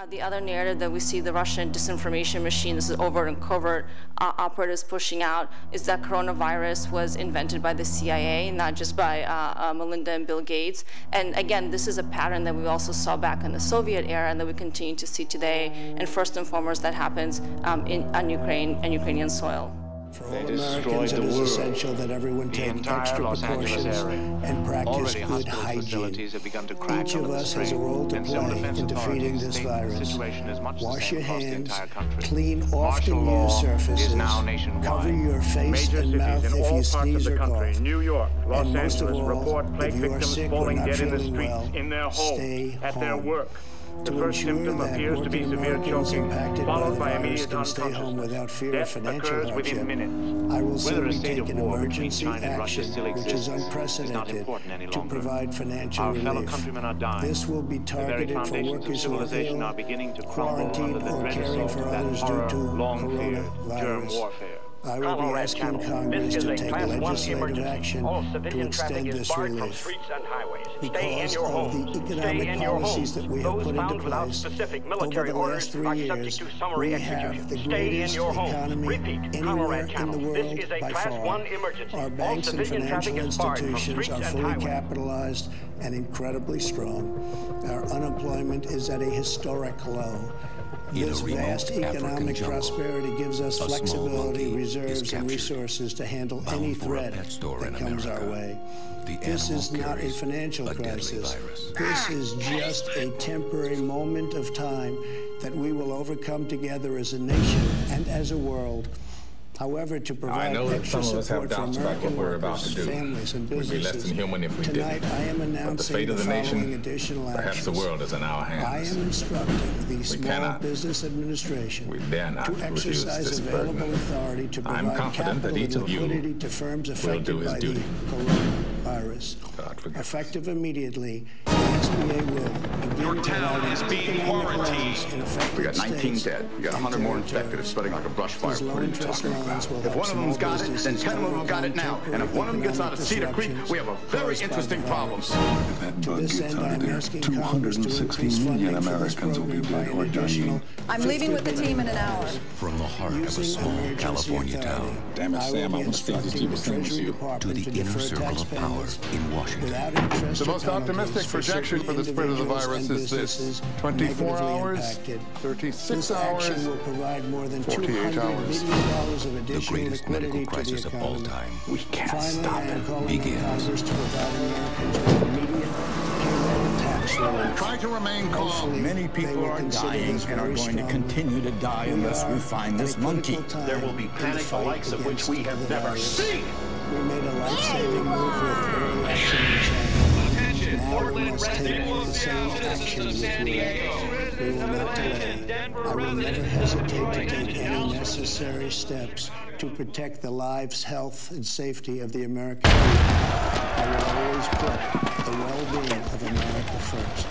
The other narrative that we see the Russian disinformation machine, this is overt and covert operatives pushing out, is that coronavirus was invented by the CIA, not just by Melinda and Bill Gates. And again, this is a pattern that we also saw back in the Soviet era and that we continue to see today. And first and foremost, that happens on Ukraine and Ukrainian soil. For all Americans, it is essential that everyone take extra precautions and practice good hygiene. Each of us has a role to play in defeating this virus. Wash your hands, clean often used surfaces, cover your face and mouth if you sneeze or cough. And most of all, if you are sick or not feeling well, stay home. The first symptom appears to be severe choking, followed by immediate unconsciousness. Without fear of financial hardship. Within minutes. I will Whether a state take of an war emergency between China and Russia action, still which is exists, unprecedented, to provide financial Our fellow relief. countrymen are dying. This will be The very targeted for foundations of workers who are civilization are ill, beginning to crumble quarantined, under the or dread caring assault for of that others due horror, to long-feared germ coronavirus. warfare. I will be asking Congress to take legislative action to extend this relief. Because of the economic policies that we have put into place over the last 3 years, we have the greatest economy anywhere in the world by far. Our banks and financial institutions are fully capitalized and incredibly strong. Our unemployment is at a historic low. This vast economic prosperity gives us flexibility, reserves, and resources to handle any threat that comes our way. This is not a financial crisis. This is just a temporary moment of time that we will overcome together as a nation and as a world. However, to provide extra support for American workers, families, and businesses, tonight I am announcing the following additional actions. Perhaps the world is in our hands. I am instructing the Small Business Administration to exercise available authority to provide capital and liquidity to firms affected by the coronavirus. Effective immediately, the SBA will begin Your town is being quarantined. We got 19 dead. We got 100 more infected. It's spreading like a brush fire. What are you talking about? If one of them's got it, then 10 of them got it now. And if one of them gets out of Cedar Creek, we have a very interesting problem. To this end, I'm asking Congress to increase funding for this program by an additional I'm leaving with the team in an hour. From the heart of a small California town. Damn it, Sam, I want to speak these people to you. To the inner circle of power in Washington. The most optimistic projection for the spread of the virus is this: 24 hours, 36 hours, will provide more than 48 hours. The greatest medical crisis of all time. We can't stop it. Begins. Try to remain calm. Many people are dying and are going to continue to die unless we find this monkey. There will be panic the likes of which we have never seen. We made a life-saving move with early action in China. Now we must take the same action with Wuhan. We will not delay. I will never hesitate to take any necessary steps to protect the lives, health, and safety of the American people. I will always put the well-being of America first.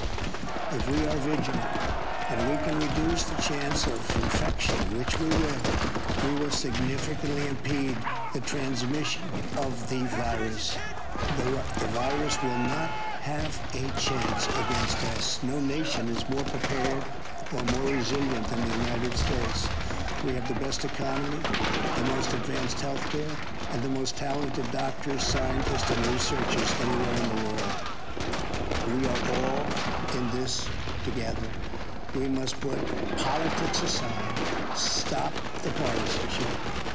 If we are vigilant and we can reduce the chance of infection, which we will significantly impede the transmission of the virus. The virus will not have a chance against us. No nation is more prepared or more resilient than the United States. We have the best economy, the most advanced health care, and the most talented doctors, scientists, and researchers anywhere in the world. We are all in this together. We must put politics aside, stop the partisanship,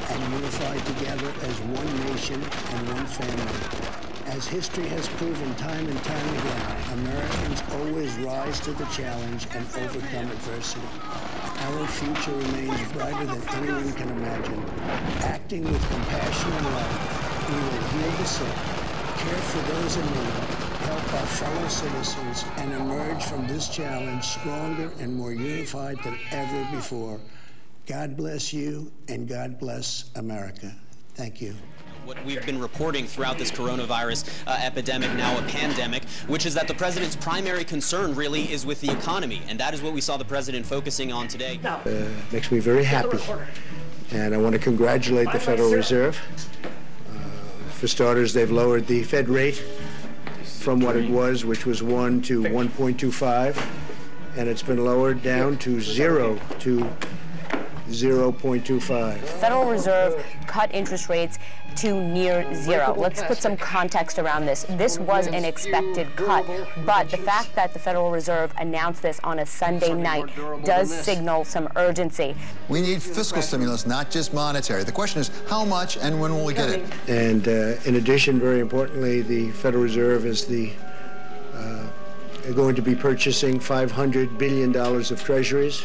and unify together as one nation and one family. As history has proven time and time again, Americans always rise to the challenge and overcome adversity. Our future remains brighter than anyone can imagine. Acting with compassion and love, we will heal the sick, care for those in need, help our fellow citizens, and emerge from this challenge stronger and more unified than ever before. God bless you, and God bless America. Thank you. What we've been reporting throughout this coronavirus epidemic, now a pandemic, which is that the president's primary concern really is with the economy, and that is what we saw the president focusing on today. Makes me very happy, and I want to congratulate the Federal Reserve. For starters, they've lowered the Fed rate from what it was, which was 1 to 1.25. and it's been lowered down to 0.25. Federal Reserve cut interest rates to near zero. Let's put some context around this. This was an expected cut, but the fact that the Federal Reserve announced this on a Sunday night does signal some urgency. We need fiscal stimulus, not just monetary. The question is how much and when will we get it? And in addition, very importantly, the Federal Reserve is going to be purchasing $500 billion of treasuries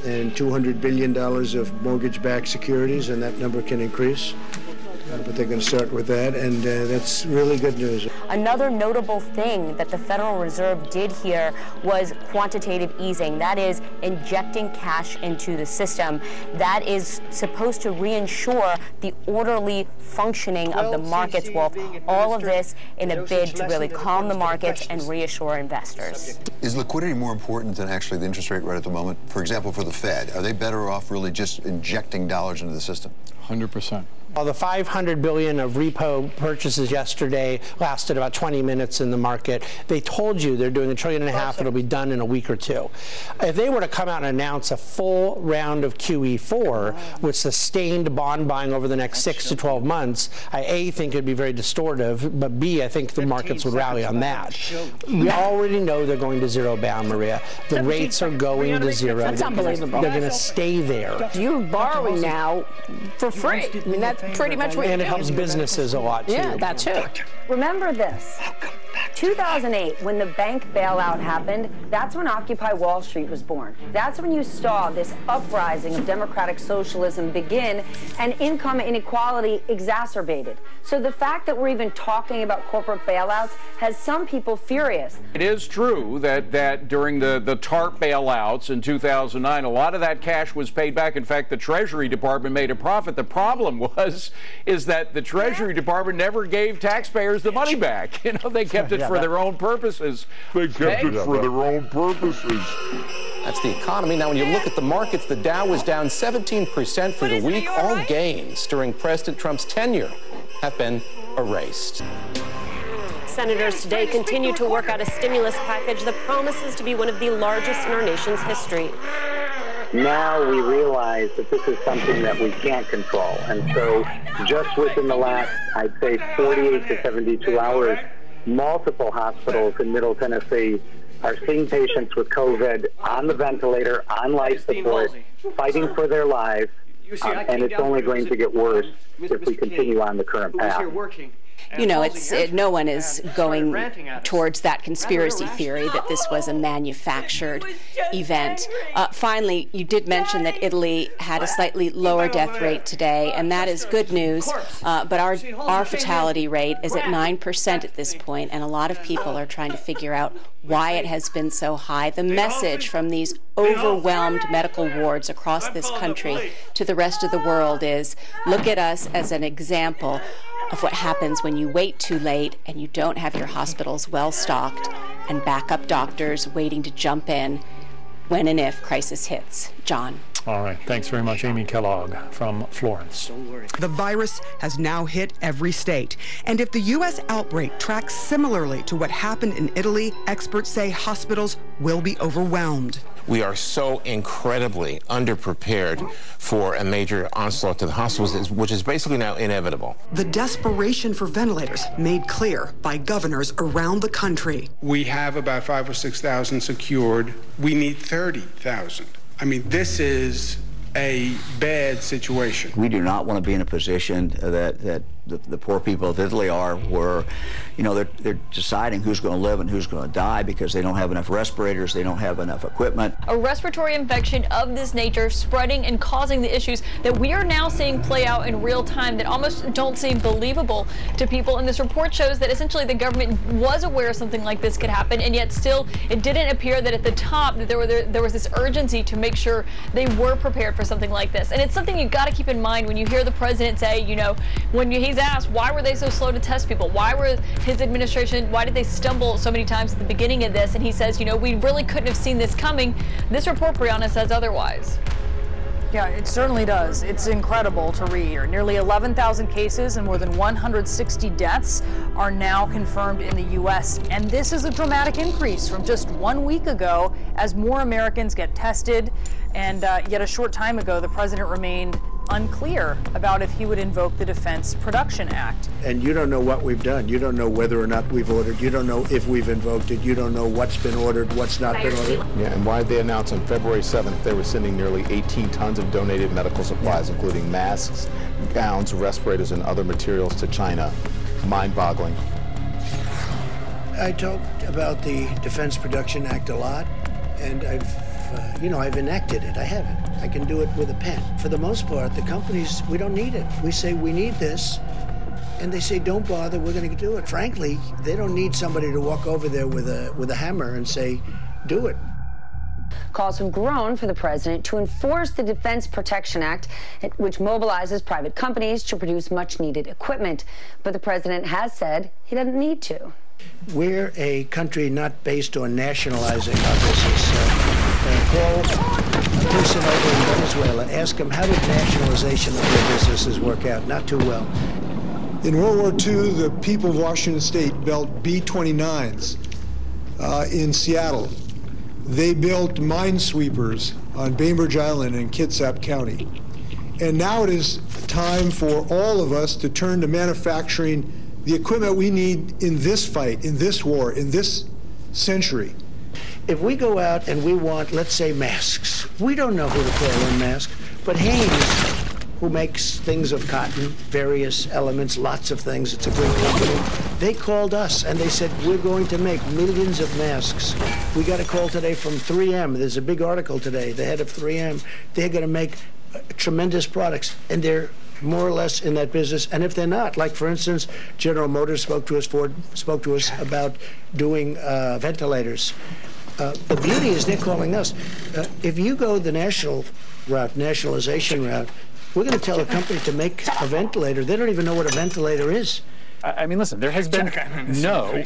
and $200 billion of mortgage-backed securities, and that number can increase. But they're going to start with that, and that's really good news. Another notable thing that the Federal Reserve did here was quantitative easing. That is, injecting cash into the system. That is supposed to reinsure the orderly functioning of the markets, Wolf. All of this in a bid to really calm the markets and reassure investors. Is liquidity more important than actually the interest rate right at the moment? For example, for the Fed, are they better off really just injecting dollars into the system? 100%. Well, the $500 billion of repo purchases yesterday lasted about 20 minutes in the market. They told you they're doing $1.5 trillion. It'll be done in a week or two. If they were to come out and announce a full round of QE4 with sustained bond buying over the next 6 to 12 months, I A, think it'd be very distortive, but B, I think the markets would rally on that. We already know they're going to zero bound, Maria. The rates are going to zero. That's unbelievable. They're going to stay there. You're borrowing now for free. I mean, that's pretty much what and it helps businesses a lot, too. Yeah, that too. Remember this. 2008, when the bank bailout happened, that's when Occupy Wall Street was born. That's when you saw this uprising of democratic socialism begin and income inequality exacerbated. So the fact that we're even talking about corporate bailouts has some people furious. It is true that during the TARP bailouts in 2009, a lot of that cash was paid back. In fact, the Treasury Department made a profit. The problem is that the Treasury Department never gave taxpayers the money back. You know, they kept it for their own purposes. They kept it for their own purposes. That's the economy. Now, when you look at the markets, the Dow was down 17% for the week. All gains during President Trump's tenure have been erased. Senators today continue to work out a stimulus package that promises to be one of the largest in our nation's history. Now we realize that this is something that we can't control. And so just within the last, I'd say, 48 to 72 hours, multiple hospitals in Middle Tennessee are seeing patients with COVID on the ventilator, on life support, fighting for their lives, and it's only going to get worse if we continue on the current path. You know, no one is going towards that conspiracy theory that this was a manufactured event. Finally, you did mention that Italy had a slightly lower death rate today, and that is good news. But our fatality rate is at 9% at this point, and a lot of people are trying to figure out why it has been so high. The message from these overwhelmed medical wards across this country to the rest of the world is, look at us as an example of what happens when you wait too late and you don't have your hospitals well stocked and backup doctors waiting to jump in when and if crisis hits. John. All right. Thanks very much, Amy Kellogg from Florence. The virus has now hit every state. And if the U.S. outbreak tracks similarly to what happened in Italy, experts say hospitals will be overwhelmed. We are so incredibly underprepared for a major onslaught to the hospitals, which is basically now inevitable. The desperation for ventilators made clear by governors around the country. We have about 5,000 or 6,000 secured. We need 30,000. I mean, this is a bad situation. We do not want to be in a position that the poor people of Italy are, where, you know, they're deciding who's going to live and who's going to die because they don't have enough respirators, they don't have enough equipment. A respiratory infection of this nature spreading and causing the issues that we are now seeing play out in real time that almost don't seem believable to people. And this report shows that essentially the government was aware something like this could happen, and yet still it didn't appear that at the top that there was this urgency to make sure they were prepared for something like this. And it's something you've got to keep in mind when you hear the president say, you know, when he's asked why were they so slow to test people, why were his administration, why did they stumble so many times at the beginning of this, and he says, you know, we really couldn't have seen this coming. This report, Brianna, says otherwise. Yeah, it certainly does. It's incredible to read here. Nearly 11,000 cases and more than 160 deaths are now confirmed in the U.S. And this is a dramatic increase from just 1 week ago as more Americans get tested. And yet a short time ago, the president remained unclear about if he would invoke the Defense Production Act. And you don't know what we've done. You don't know whether or not we've ordered. You don't know if we've invoked it. You don't know what's been ordered, what's not been ordered. Yeah, and why did they announce on February 7th they were sending nearly 18 tons of donated medical supplies, including masks, gowns, respirators, and other materials to China? Mind-boggling. I talked about the Defense Production Act a lot, and I've enacted it. I haven't. I can do it with a pen. For the most part, the companies, we don't need it. We say we need this, and they say don't bother, we're going to do it. Frankly, they don't need somebody to walk over there with a hammer and say, do it. Calls have grown for the president to enforce the Defense Production Act, which mobilizes private companies to produce much-needed equipment. But the president has said he doesn't need to. We're a country not based on nationalizing our business. Call a person over in Venezuela, ask them how did nationalization of their businesses work out? Not too well. In World War II, the people of Washington State built B-29s in Seattle. They built minesweepers on Bainbridge Island in Kitsap County. And now it is time for all of us to turn to manufacturing the equipment we need in this fight, in this war, in this century. If we go out and we want, let's say, masks, we don't know who to call in masks, but Hanes, who makes things of cotton, various elements, lots of things, it's a great company, they called us and they said, we're going to make millions of masks. We got a call today from 3M. There's a big article today, the head of 3M. They're going to make tremendous products, and they're more or less in that business. And if they're not, like for instance, General Motors spoke to us, Ford spoke to us about doing ventilators. The beauty is they're calling us. If you go the national route, nationalization route, we're going to tell a company to make a ventilator. They don't even know what a ventilator is. I mean, listen, there has been no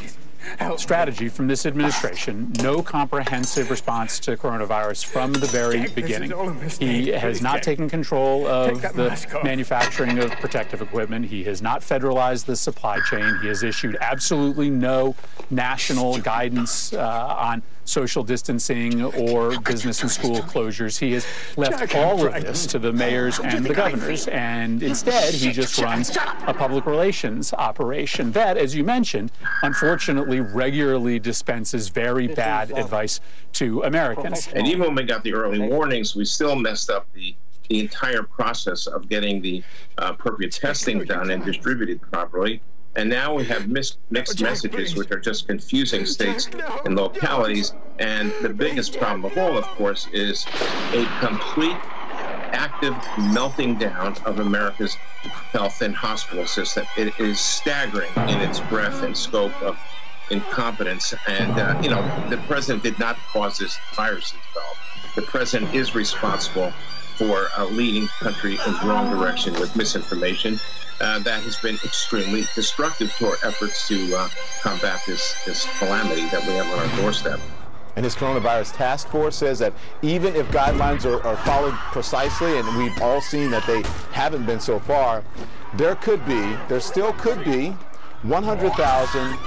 strategy from this administration, no comprehensive response to coronavirus from the very beginning. He has not taken control of the manufacturing of protective equipment. He has not federalized the supply chain. He has issued absolutely no national guidance on social distancing or business and school closures. He has left all of this to the mayors and the governors, and instead he just runs a public relations operation that, as you mentioned, unfortunately regularly dispenses very bad advice to Americans. And even when we got the early warnings, we still messed up the entire process of getting the appropriate testing done and distributed properly. And now we have mixed messages, which are just confusing states and localities. And the biggest problem of all, of course, is a complete active melting down of America's health and hospital system. It is staggering in its breadth and scope of incompetence. And, the president did not cause this virus to develop. The president is responsible for leading the country in the wrong direction with misinformation. That has been extremely destructive to our efforts to combat this calamity that we have on our doorstep. And his coronavirus task force says that even if guidelines are followed precisely, and we've all seen that they haven't been so far, there still could be 100,000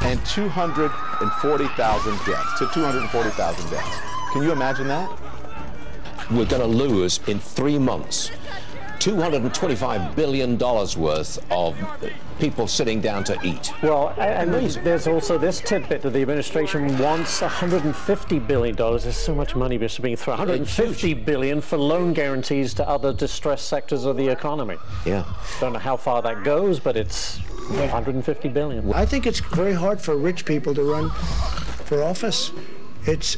and 240,000 deaths, to 240,000 deaths. Can you imagine that? We're going to lose in 3 months $225 billion worth of people sitting down to eat. Well, and there's also this tidbit that the administration wants $150 billion. There's so much money just being thrown. $150 billion for loan guarantees to other distressed sectors of the economy. Yeah. Don't know how far that goes, but it's $150 billion. I think it's very hard for rich people to run for office. It's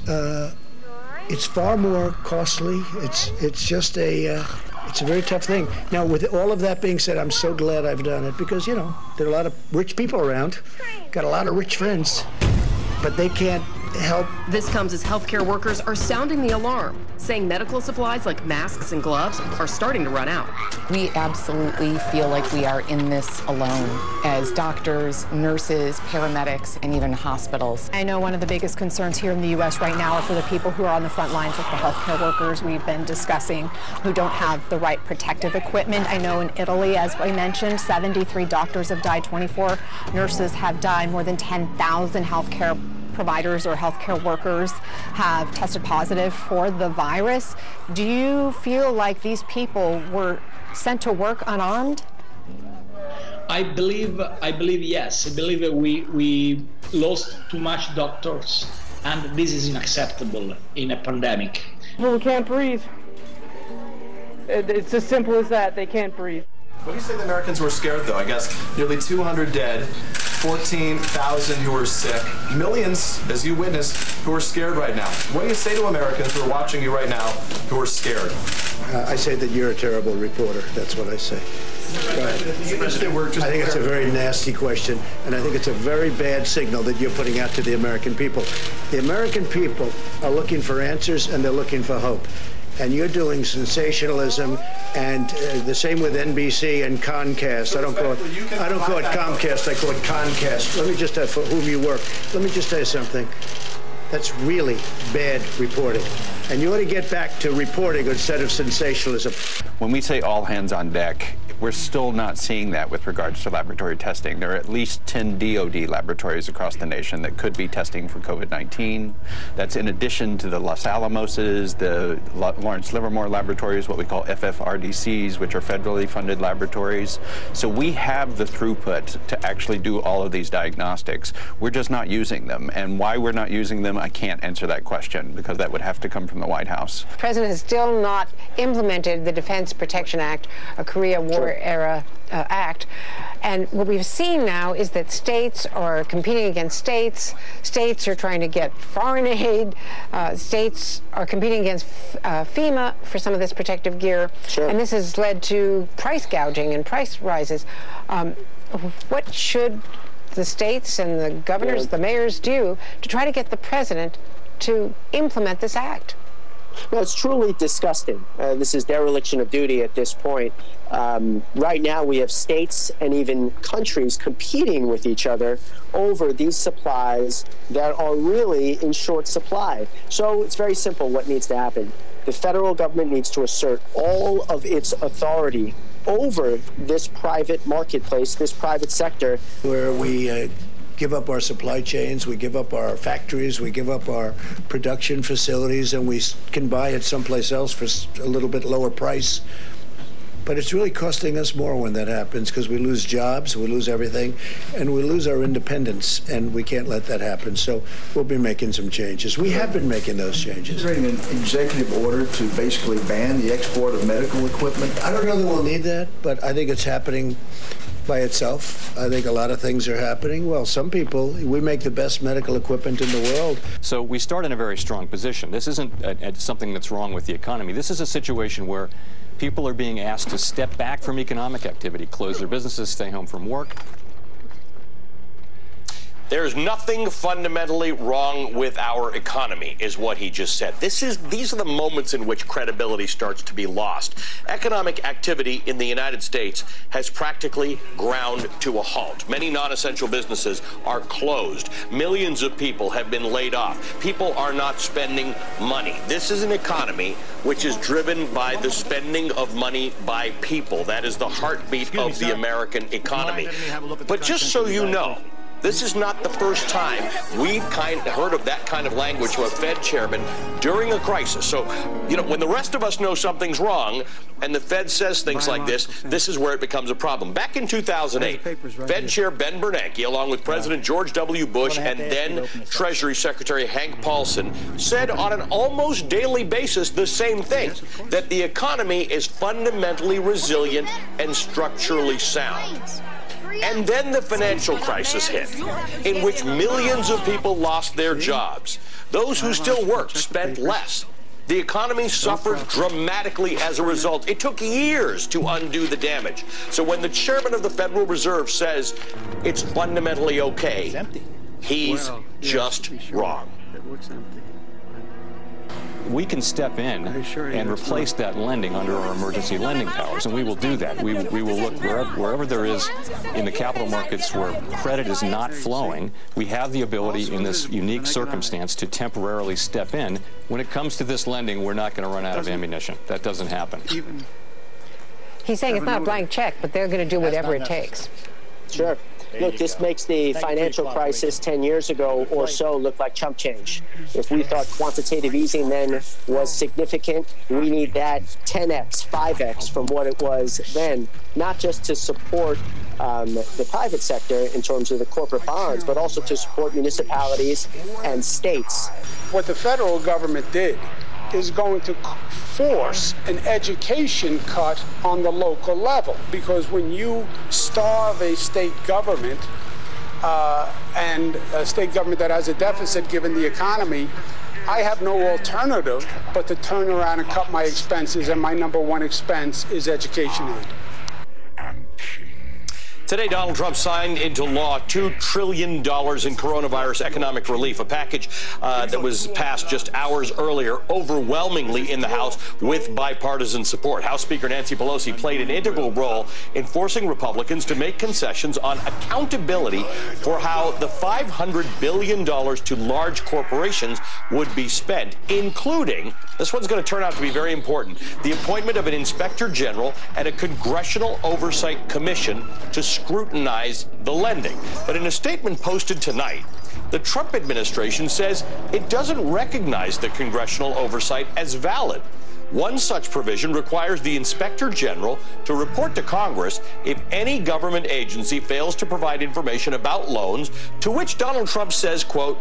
far more costly. It's just it's a very tough thing. Now, with all of that being said, I'm so glad I've done it because, there are a lot of rich people around, got a lot of rich friends, but they can't help. This comes as healthcare workers are sounding the alarm, saying medical supplies like masks and gloves are starting to run out. We absolutely feel like we are in this alone as doctors, nurses, paramedics, and even hospitals. I know one of the biggest concerns here in the U.S. right now are for the people who are on the front lines, like the healthcare workers we've been discussing, who don't have the right protective equipment. I know in Italy, as I mentioned, 73 doctors have died, 24 nurses have died, more than 10,000 healthcare providers or healthcare workers have tested positive for the virus. Do you feel like these people were sent to work unarmed? I believe yes. I believe that we lost too much doctors, and this is unacceptable in a pandemic. People can't breathe. It's as simple as that. They can't breathe. When you say the Americans were scared, though, I guess nearly 200 dead, 14,000 who are sick, millions, as you witnessed, who are scared right now. What do you say to Americans who are watching you right now who are scared? I say that you're a terrible reporter. That's what I say. I think it's a very nasty question, and I think it's a very bad signal that you're putting out to the American people. The American people are looking for answers, and they're looking for hope. And you're doing sensationalism, and the same with NBC and Comcast. I don't call it Comcast. I call it Comcast. Let me just for whom you work. Let me just tell you something. That's really bad reporting. And you ought to get back to reporting instead of sensationalism. When we say all hands on deck, we're still not seeing that with regards to laboratory testing. There are at least 10 DoD laboratories across the nation that could be testing for COVID-19. That's in addition to the Los Alamoses, the Lawrence Livermore laboratories, what we call FFRDCs, which are federally funded laboratories. So we have the throughput to actually do all of these diagnostics. We're just not using them. And why we're not using them, I can't answer that question, because that would have to come from the White House. The president has still not implemented the Defense Protection Act, a Korea War era act. And what we've seen now is that states are competing against states. States are trying to get foreign aid. States are competing against FEMA for some of this protective gear. And this has led to price gouging and price rises. What should the states and the governors, the mayors do to try to get the president to implement this act? No, it's truly disgusting. This is dereliction of duty at this point. Right now, we have states and even countries competing with each other over these supplies that are really in short supply. So it's very simple what needs to happen. The federal government needs to assert all of its authority over this private marketplace, this private sector. Where we give up our supply chains, we give up our factories, we give up our production facilities, and we can buy it someplace else for a little bit lower price. But it's really costing us more when that happens, because we lose jobs, we lose everything, and we lose our independence, and we can't let that happen. So we'll be making some changes. We have been making those changes. Is there an executive order to basically ban the export of medical equipment? I don't know that we'll need that, but I think it's happening by itself. I think a lot of things are happening. Well, some people, we make the best medical equipment in the world. So we start in a very strong position. This isn't something that's wrong with the economy. This is a situation where people are being asked to step back from economic activity, close their businesses, stay home from work. There's nothing fundamentally wrong with our economy, is what he just said. These are the moments in which credibility starts to be lost. Economic activity in the United States has practically ground to a halt. Many non-essential businesses are closed. Millions of people have been laid off. People are not spending money. This is an economy which is driven by the spending of money by people. That is the heartbeat of the American economy. But just so you know, this is not the first time we've heard of that kind of language from a Fed chairman during a crisis. So, when the rest of us know something's wrong and the Fed says things like this is where it becomes a problem. Back in 2008, Fed Chair Ben Bernanke, along with President George W. Bush and then Treasury Secretary Hank Paulson, said on an almost daily basis the same thing, that the economy is fundamentally resilient and structurally sound. And then the financial crisis hit, in which millions of people lost their jobs. Those who still worked spent less. The economy suffered dramatically as a result. It took years to undo the damage. So when the chairman of the Federal Reserve says it's fundamentally okay, he's just wrong. looks empty. We can step in and replace that lending under our emergency lending powers, and we will do that. We will look wherever there is in the capital markets where credit is not flowing. We have the ability in this unique circumstance to temporarily step in. When it comes to this lending, we're not going to run out of ammunition. That doesn't happen. He's saying it's not a blank check, but they're going to do whatever it takes. Sure. Look, this makes the financial crisis 10 years ago or so look like chump change. If we thought quantitative easing then was significant, we need that 10x, 5x from what it was then, not just to support the private sector in terms of the corporate bonds, but also to support municipalities and states. What the federal government did is going to force an education cut on the local level, because when you starve a state government and a state government that has a deficit given the economy, I have no alternative but to turn around and cut my expenses, and my number one expense is education aid. Today, Donald Trump signed into law $2 trillion in coronavirus economic relief, a package that was passed just hours earlier, overwhelmingly in the House with bipartisan support. House Speaker Nancy Pelosi played an integral role in forcing Republicans to make concessions on accountability for how the $500 billion to large corporations would be spent, including, this one's going to turn out to be very important, the appointment of an inspector general and a congressional oversight commission to scrutinize the lending. But in a statement posted tonight, the Trump administration says it doesn't recognize the congressional oversight as valid. One such provision requires the inspector general to report to Congress if any government agency fails to provide information about loans, to which Donald Trump says, quote,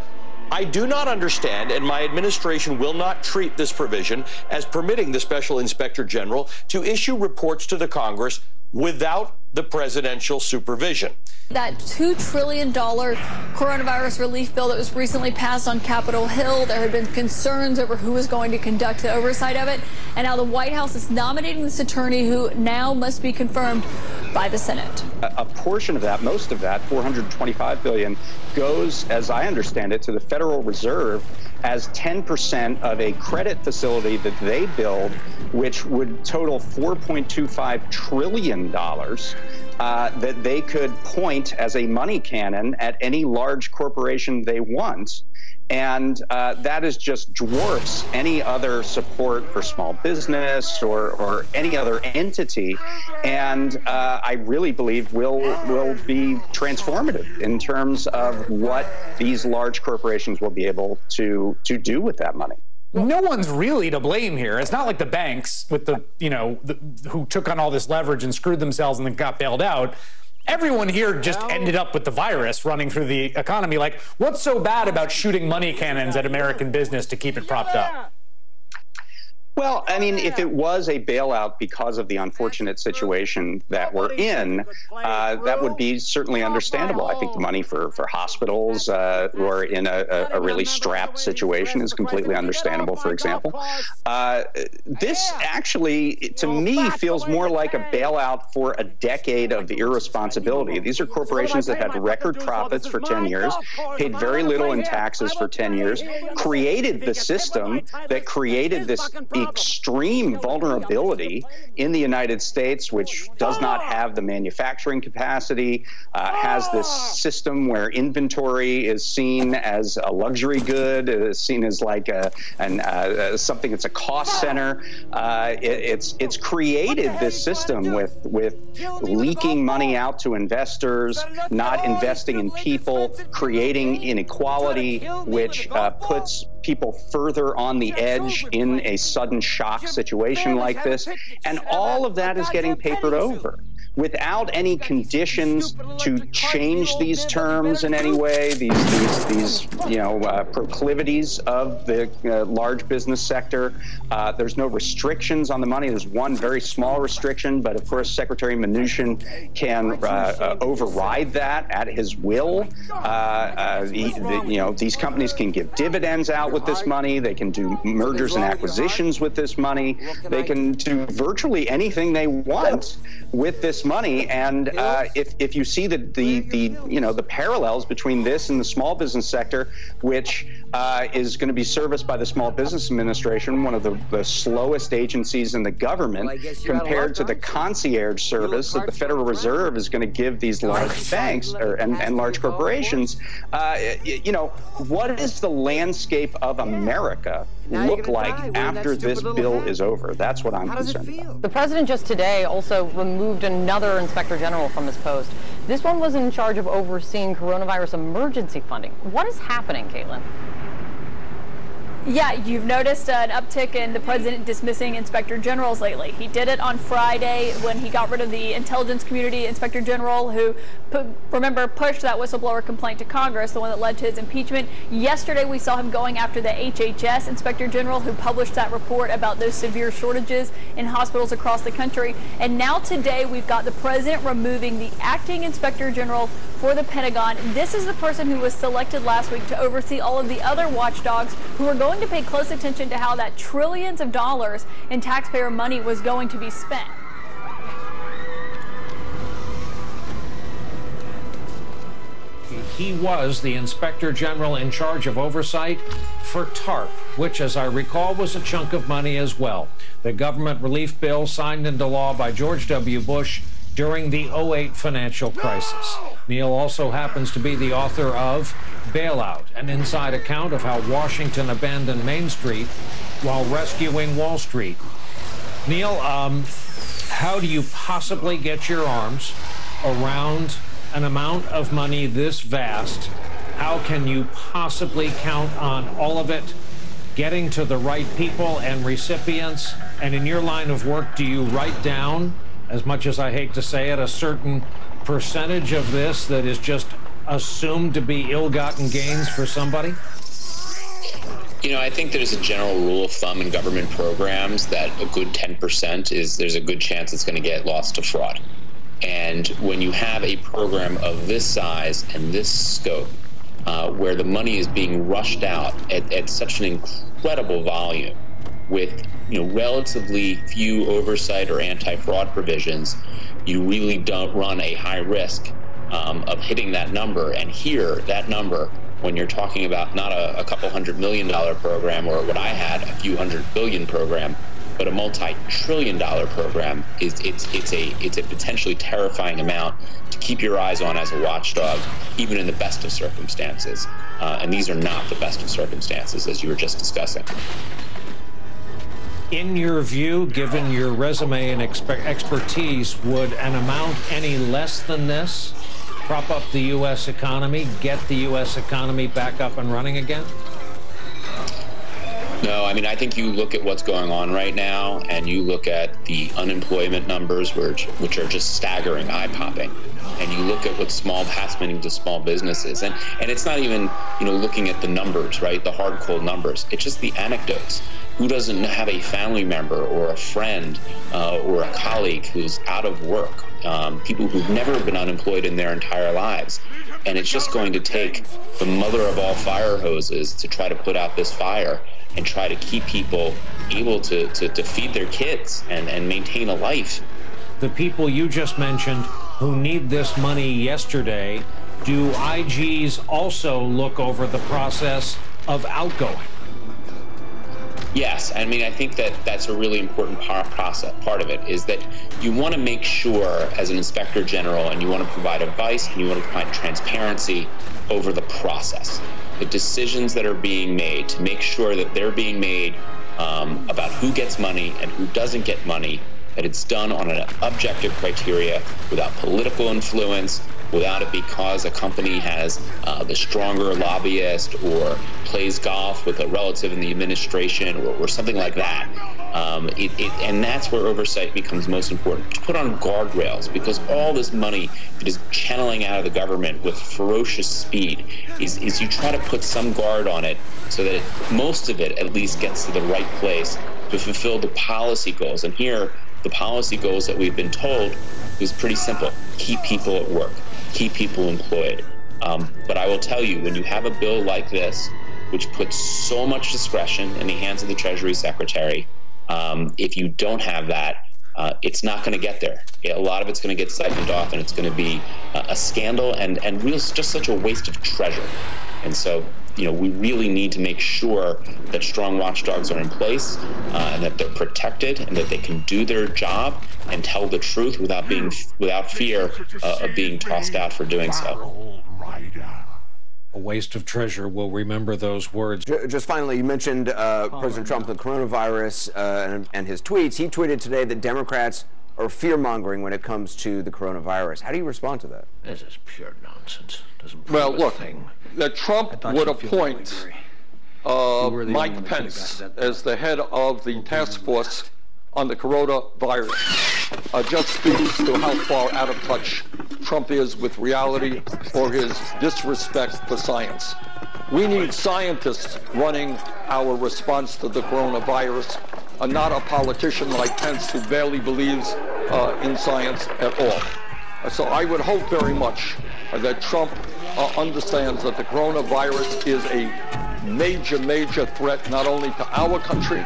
I do not understand, and my administration will not treat this provision as permitting the special inspector general to issue reports to the Congress without the presidential supervision. That $2 trillion coronavirus relief bill that was recently passed on Capitol Hill, there had been concerns over who was going to conduct the oversight of it, and now the White House is nominating this attorney who now must be confirmed by the Senate. A portion of that, most of that, $425 billion, goes, as I understand it, to the Federal Reserve as 10% of a credit facility that they build, which would total $4.25 trillion. That they could point as a money cannon at any large corporation they want. And that is just dwarfs any other support for small business or any other entity. And I really believe will be transformative in terms of what these large corporations will be able to do with that money. No one's really to blame here. It's not like the banks with the, who took on all this leverage and screwed themselves and then got bailed out. Everyone here just ended up with the virus running through the economy. Like, what's so bad about shooting money cannons at American business to keep it propped up? Well, I mean, if it was a bailout because of the unfortunate situation that we're in, that would be certainly understandable. I think the money for hospitals who are in a really strapped situation is completely understandable, for example. This actually, to me, feels more like a bailout for a decade of irresponsibility. These are corporations that had record profits for 10 years, paid very little in taxes for 10 years, created the system that created this extreme vulnerability in the United States, which does not have the manufacturing capacity, has this system where inventory is seen as a luxury good, is seen as like something that's a cost center. It's created this system with leaking money out to investors, not investing in people, creating inequality, which puts people further on the edge in a sudden shock situation like this. And all of that is getting papered over without any conditions to change these terms in any way, these proclivities of the large business sector. There's no restrictions on the money. There's one very small restriction, but of course Secretary Mnuchin can override that at his will. These companies can give dividends out with this money. They can do mergers and acquisitions with this money. They can do virtually anything they want with this money. And if you see the parallels between this and the small business sector, which is going to be serviced by the Small Business Administration, one of the slowest agencies in the government, compared to the concierge service that the Federal Reserve is going to give these large banks and large corporations. What is the landscape of America look like after this bill is over? That's what I'm concerned about. The president just today also removed another inspector general from his post. This one was in charge of overseeing coronavirus emergency funding. What is happening, Caitlin? Yeah, you've noticed an uptick in the president dismissing inspector generals lately. He did it on Friday when he got rid of the intelligence community inspector general who, pushed that whistleblower complaint to Congress, the one that led to his impeachment. Yesterday, we saw him going after the HHS inspector general who published that report about those severe shortages in hospitals across the country. And now today, we've got the president removing the acting inspector general for the Pentagon. This is the person who was selected last week to oversee all of the other watchdogs who are going to pay close attention to how that trillions of dollars in taxpayer money was going to be spent. He was the Inspector General in charge of oversight for TARP, which, as I recall, was a chunk of money as well. The government relief bill signed into law by George W. Bush during the 2008 financial crisis. Neil also happens to be the author of Bailout, an inside account of how Washington abandoned Main Street while rescuing Wall Street. Neil, how do you possibly get your arms around an amount of money this vast? How can you possibly count on all of it getting to the right people and recipients? And in your line of work, do you write down, as much as I hate to say it, a certain percentage of this that is just assumed to be ill-gotten gains for somebody? You know, I think there's a general rule of thumb in government programs that a good 10% is there's a good chance it's going to get lost to fraud. And when you have a program of this size and this scope, where the money is being rushed out at such an incredible volume with relatively few oversight or anti-fraud provisions, you really don't run a high risk of hitting that number. And here, that number, when you're talking about not a couple $100 million program or what I had, a few $100 billion program, but a multi-trillion-dollar program, it's a potentially terrifying amount to keep your eyes on as a watchdog, even in the best of circumstances. And these are not the best of circumstances, as you were just discussing. In your view, given your resume and expertise, would an amount any less than this prop up the U.S. economy, get the U.S. economy back up and running again? No, I mean, I think you look at what's going on right now and you look at the unemployment numbers, which are just staggering, eye-popping. And you look at what's happening to small businesses. And it's not even, looking at the numbers, right? The hard, cold numbers. It's just the anecdotes. Who doesn't have a family member or a friend or a colleague who's out of work? People who've never been unemployed in their entire lives. And it's just going to take the mother of all fire hoses to try to put out this fire and try to keep people able to feed their kids and maintain a life. The people you just mentioned who need this money yesterday, do IGs also look over the process of outgoing? Yes, I mean, I think that's a really important part of it, is that you want to make sure as an inspector general, and you want to provide advice and you want to provide transparency over the process, the decisions that are being made, to make sure that they're being made about who gets money and who doesn't get money, that it's done on an objective criteria without political influence, without it because a company has the stronger lobbyist or plays golf with a relative in the administration or something like that. And that's where oversight becomes most important. To put on guardrails, because all this money that is channeling out of the government with ferocious speed is you try to put some guard on it so that most of it at least gets to the right place to fulfill the policy goals. And here, the policy goals that we've been told is pretty simple. Keep people at work. Keep people employed. But I will tell you, when you have a bill like this, which puts so much discretion in the hands of the Treasury Secretary, if you don't have that, It's not going to get there. A lot of it's going to get siphoned off, and it's going to be a scandal and just such a waste of treasure. And so, we really need to make sure that strong watchdogs are in place and that they're protected and that they can do their job and tell the truth without fear of being tossed out for doing so. A waste of treasure. We'll remember those words. Just finally, you mentioned President Trump and the coronavirus and his tweets. He tweeted today that Democrats are fear-mongering when it comes to the coronavirus. How do you respond to that? This is pure nonsense. Well, look, that Trump would appoint Mike Pence as the head of the task force on the coronavirus just speaks to how far out of touch Trump is with reality or his disrespect for science. We need scientists running our response to the coronavirus, not a politician like Pence who barely believes in science at all. So I would hope very much that Trump understands that the coronavirus is a major, major threat not only to our country,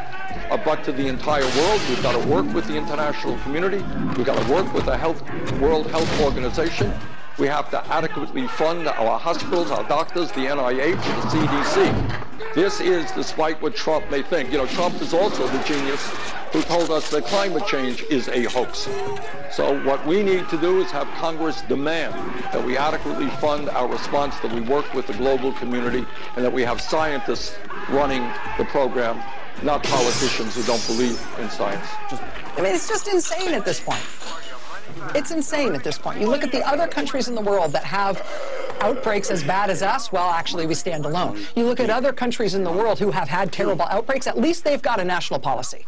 but to the entire world. We've got to work with the international community. We've got to work with the World Health Organization. We have to adequately fund our hospitals, our doctors, the NIH, the CDC. This is despite what Trump may think. Trump is also the genius who told us that climate change is a hoax. So what we need to do is have Congress demand that we adequately fund our response, that we work with the global community, and that we have scientists running the program, not politicians who don't believe in science. It's just insane at this point. It's insane at this point. You look at the other countries in the world that have outbreaks as bad as us, well, actually, we stand alone. You look at other countries in the world who have had terrible outbreaks, at least they've got a national policy.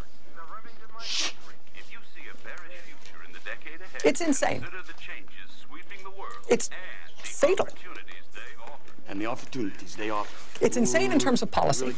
It's insane. It's fatal. And the opportunities they offer. It's insane in terms of policy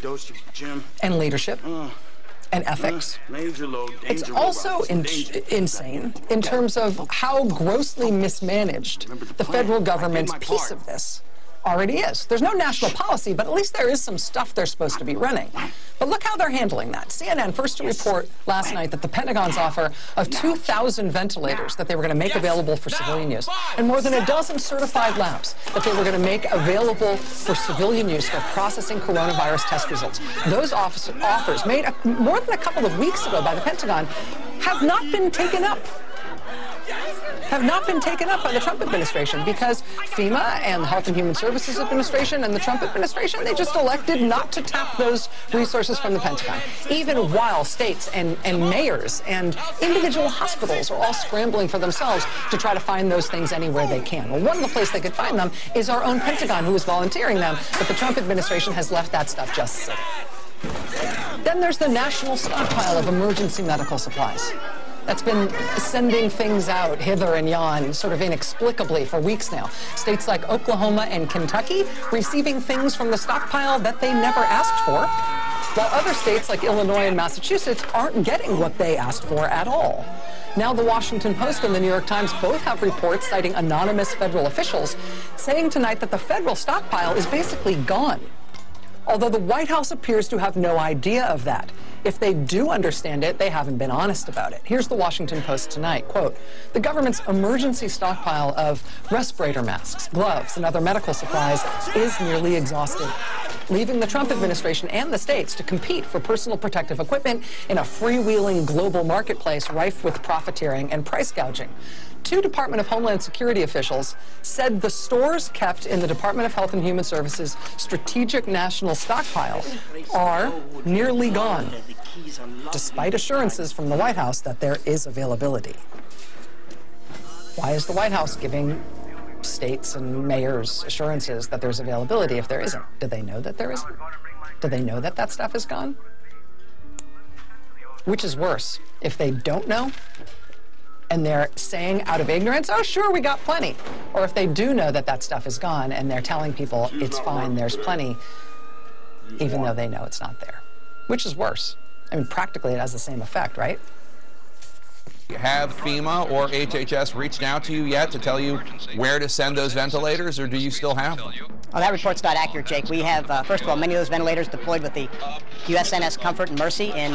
and leadership and ethics. It's also insane in terms of how grossly mismanaged the federal government's piece of this already is. There's no national policy, but at least there is some stuff they're supposed to be running. But look how they're handling that. CNN first to report last night that the Pentagon's offer of 2,000 ventilators that they were going to make available for civilian use, and more than a dozen certified labs that they were going to make available for civilian use for processing coronavirus test results. Those offers made more than a couple of weeks ago by the Pentagon have not been taken up. Have not been taken up by the Trump administration because FEMA and the Health and Human Services Administration and the Trump administration, they just elected not to tap those resources from the Pentagon, even while states and mayors and individual hospitals are all scrambling for themselves to try to find those things anywhere they can. Well, one of the places they could find them is our own Pentagon, who is volunteering them, but the Trump administration has left that stuff just sitting. Then there's the national stockpile of emergency medical supplies that's been sending things out hither and yon, sort of inexplicably for weeks now. States like Oklahoma and Kentucky receiving things from the stockpile that they never asked for, while other states like Illinois and Massachusetts aren't getting what they asked for at all. Now the Washington Post and the New York Times both have reports citing anonymous federal officials saying tonight that the federal stockpile is basically gone. Although the White House appears to have no idea of that. If they do understand it, they haven't been honest about it. Here's the Washington Post tonight. Quote, the government's emergency stockpile of respirator masks, gloves, and other medical supplies is nearly exhausted, leaving the Trump administration and the states to compete for personal protective equipment in a freewheeling global marketplace rife with profiteering and price gouging. Two Department of Homeland Security officials said the stores kept in the Department of Health and Human Services strategic national stockpile are nearly gone, despite assurances from the White House that there is availability. Why is the White House giving states and mayors assurances that there's availability if there isn't? Do they know that there isn't? Do they know that that stuff is gone? Which is worse, if they don't know and they're saying out of ignorance, oh, sure, we got plenty. Or if they do know that that stuff is gone and they're telling people it's fine, there's plenty, even though they know it's not there. Which is worse? I mean, practically it has the same effect, right? Have FEMA or HHS reached out to you yet to tell you where to send those ventilators, or do you still have them? Well, that report's not accurate, Jake. We have, first of all, many of those ventilators deployed with the USNS Comfort and Mercy in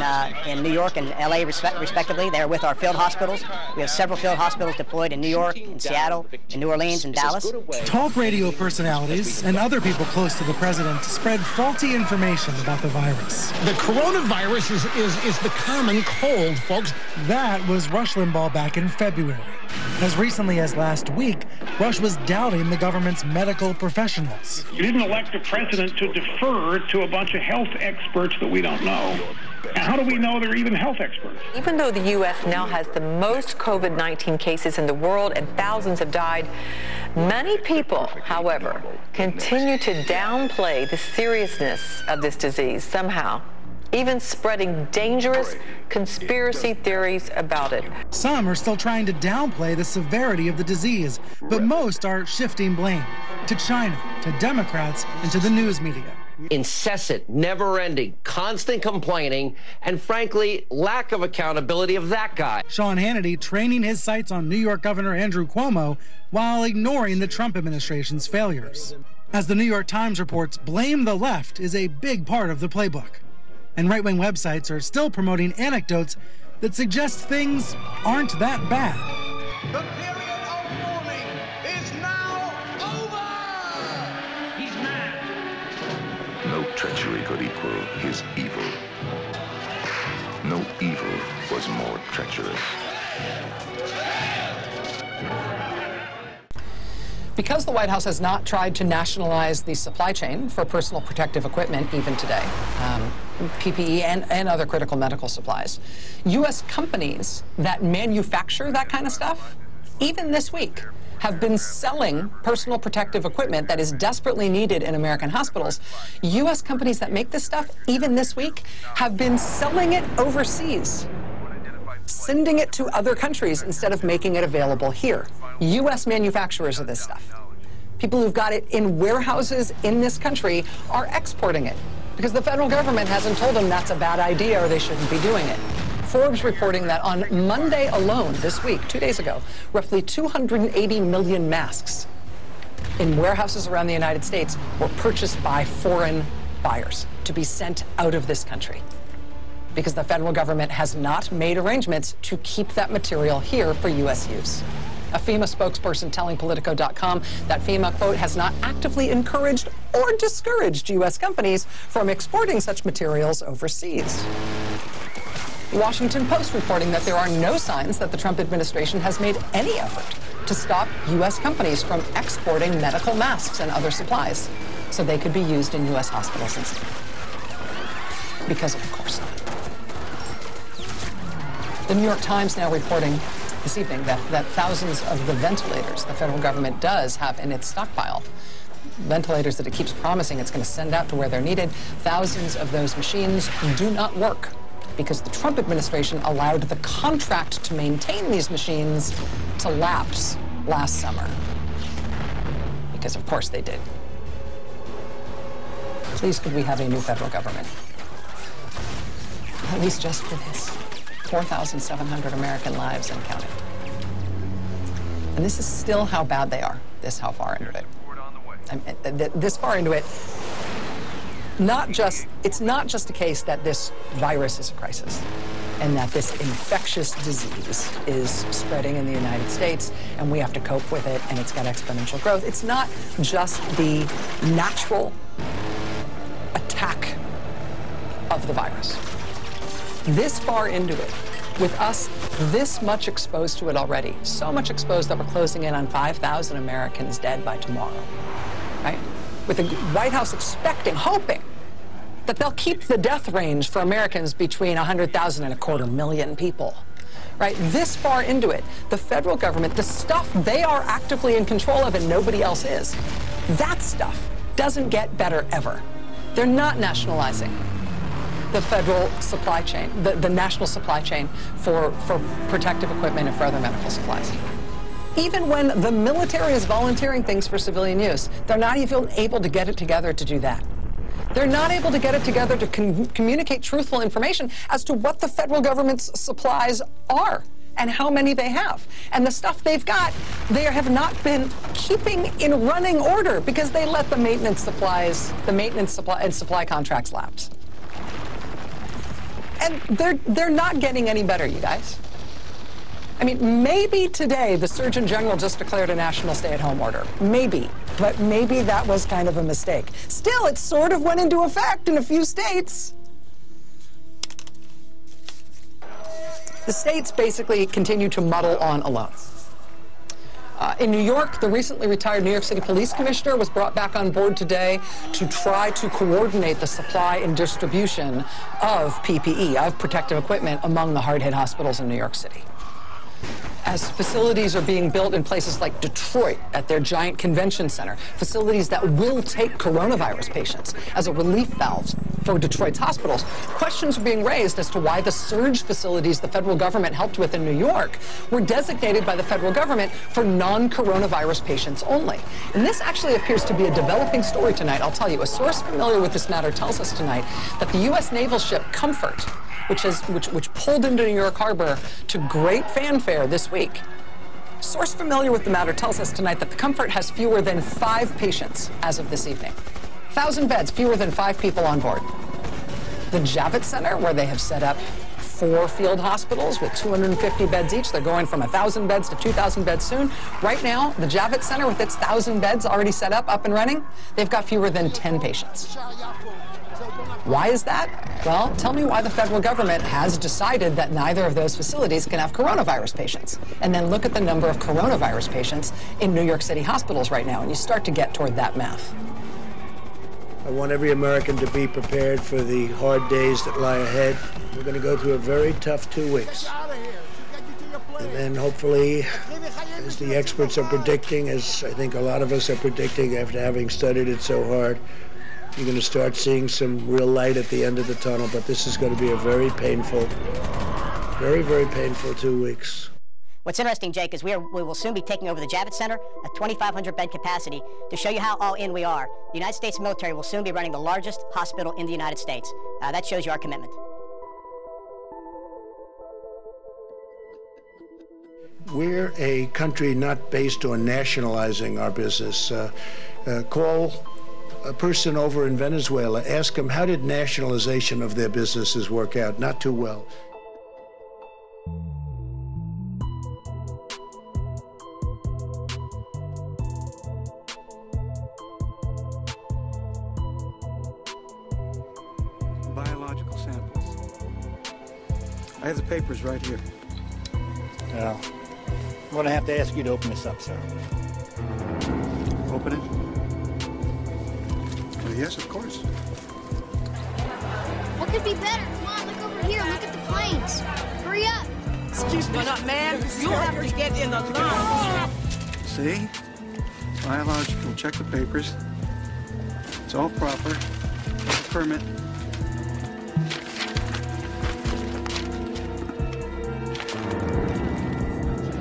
New York and LA, respectively. They're with our field hospitals. We have several field hospitals deployed in New York, in Seattle, in New Orleans, and Dallas. Talk radio personalities and other people close to the president spread faulty information about the virus. The coronavirus is the common cold, folks. That was Rush Limbaugh back in February. As recently as last week, Rush was doubting the government's medical professionals. You didn't elect a president to defer to a bunch of health experts that we don't know. And how do we know they're even health experts? Even though the U.S. now has the most COVID-19 cases in the world and thousands have died, many people, however, continue to downplay the seriousness of this disease somehow, even spreading dangerous conspiracy theories about it. Some are still trying to downplay the severity of the disease, but most are shifting blame to China, to Democrats, and to the news media. Incessant, never-ending, constant complaining, and frankly, lack of accountability of that guy. Sean Hannity training his sights on New York Governor Andrew Cuomo while ignoring the Trump administration's failures. As the New York Times reports, blame the left is a big part of the playbook. And right-wing websites are still promoting anecdotes that suggest things aren't that bad. The period of mourning is now over! He's mad. No treachery could equal his evil. No evil was more treacherous. Because the White House has not tried to nationalize the supply chain for personal protective equipment even today, PPE and other critical medical supplies, U.S. companies that manufacture that kind of stuff, even this week, have been selling personal protective equipment that is desperately needed in American hospitals. U.S. companies that make this stuff, even this week, have been selling it overseas, sending it to other countries instead of making it available here. U.S. manufacturers of this stuff, people who've got it in warehouses in this country, are exporting it because the federal government hasn't told them that's a bad idea or they shouldn't be doing it. Forbes reporting that on Monday alone this week, 2 days ago, roughly 280 million masks in warehouses around the United States were purchased by foreign buyers to be sent out of this country because the federal government has not made arrangements to keep that material here for U.S. use. A FEMA spokesperson telling Politico.com that FEMA, quote, has not actively encouraged or discouraged U.S. companies from exporting such materials overseas. The Washington Post reporting that there are no signs that the Trump administration has made any effort to stop U.S. companies from exporting medical masks and other supplies so they could be used in U.S. hospitals instead. Because of course not. The New York Times now reporting this evening that thousands of the ventilators the federal government does have in its stockpile, ventilators that it keeps promising it's going to send out to where they're needed, thousands of those machines do not work because the Trump administration allowed the contract to maintain these machines to lapse last summer. Because of course they did. Please could we have a new federal government? At least just for this. 4,700 American lives and counting. And this is still how bad they are, this how far into it. This far into it, it's not just a case that this virus is a crisis and that this infectious disease is spreading in the United States and we have to cope with it and it's got exponential growth. It's not just the natural attack of the virus. This far into it, with us this much exposed to it already, so much exposed that we're closing in on 5,000 Americans dead by tomorrow, right? With the White House expecting, hoping, that they'll keep the death range for Americans between 100,000 and 250,000 people, right? This far into it, the federal government, the stuff they are actively in control of and nobody else is, that stuff doesn't get better ever. They're not nationalizing the federal supply chain, the national supply chain for protective equipment and for other medical supplies. Even when the military is volunteering things for civilian use, they're not even able to get it together to do that. They're not able to get it together to communicate truthful information as to what the federal government's supplies are and how many they have. And the stuff they've got, they have not been keeping in running order because they let the maintenance and supply contracts lapse. And they're not getting any better, you guys. I mean, maybe today the Surgeon General just declared a national stay-at-home order. Maybe. But maybe that was kind of a mistake. Still, it sort of went into effect in a few states. The states basically continue to muddle on alone. In New York, the recently retired New York City Police Commissioner was brought back on board today to try to coordinate the supply and distribution of PPE, of protective equipment, among the hard-hit hospitals in New York City. As facilities are being built in places like Detroit at their giant convention center, facilities that will take coronavirus patients as a relief valve for Detroit's hospitals, questions are being raised as to why the surge facilities the federal government helped with in New York were designated by the federal government for non-coronavirus patients only. And this actually appears to be a developing story tonight. I'll tell you, a source familiar with this matter tells us tonight that the U.S. naval ship Comfort, which pulled into New York Harbor to great fanfare this week. Source familiar with the matter tells us tonight that the Comfort has fewer than 5 patients as of this evening. 1,000 beds, fewer than 5 people on board. The Javits Center, where they have set up 4 field hospitals with 250 beds each. They're going from 1,000 beds to 2,000 beds soon. Right now, the Javits Center, with its 1,000 beds already set up and running, they've got fewer than 10 patients. Why is that? Well, tell me why the federal government has decided that neither of those facilities can have coronavirus patients. And then look at the number of coronavirus patients in New York City hospitals right now, and you start to get toward that math. I want every American to be prepared for the hard days that lie ahead. We're going to go through a very tough 2 weeks. And then hopefully, as the experts are predicting, as I think a lot of us are predicting after having studied it so hard, you're going to start seeing some real light at the end of the tunnel, but this is going to be a very painful, very, very painful 2 weeks. What's interesting, Jake, is we will soon be taking over the Javits Center, a 2,500 bed capacity. To show you how all in we are, the United States military will soon be running the largest hospital in the United States. That shows you our commitment. We're a country not based on nationalizing our business. Call a person over in Venezuela, ask them how did nationalization of their businesses work out? Not too well. Biological samples. I have the papers right here. Well, I'm going to have to ask you to open this up, sir. Open it? Well, yes, of course. What could be better? Come on, look over here. Look at the planes. Hurry up. Excuse me, man. You have to get in the line. See? Biological. Check the papers. It's all proper. Permit.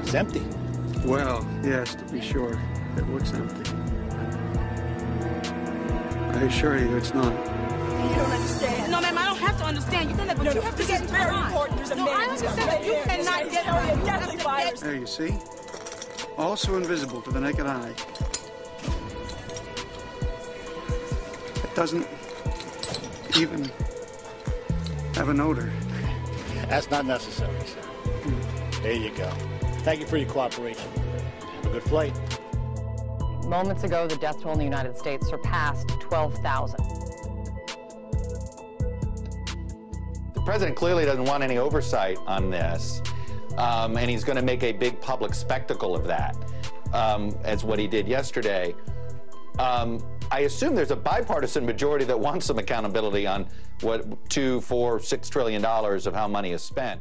It's empty. Well, yes, to be sure. It looks empty. I assure you it's not. You don't understand. No, ma'am, I don't have to understand. You have to get very important. There's a man. I understand. You cannot get a deadly virus. There, you see? Also invisible to the naked eye. It doesn't even have an odor. That's not necessary, sir. There you go. Thank you for your cooperation. Have a good flight. Moments ago, the death toll in the United States surpassed 12,000. The president clearly doesn't want any oversight on this, and he's going to make a big public spectacle of that, as what he did yesterday. I assume there's a bipartisan majority that wants some accountability on what $2, $4, $6 trillion of how money is spent.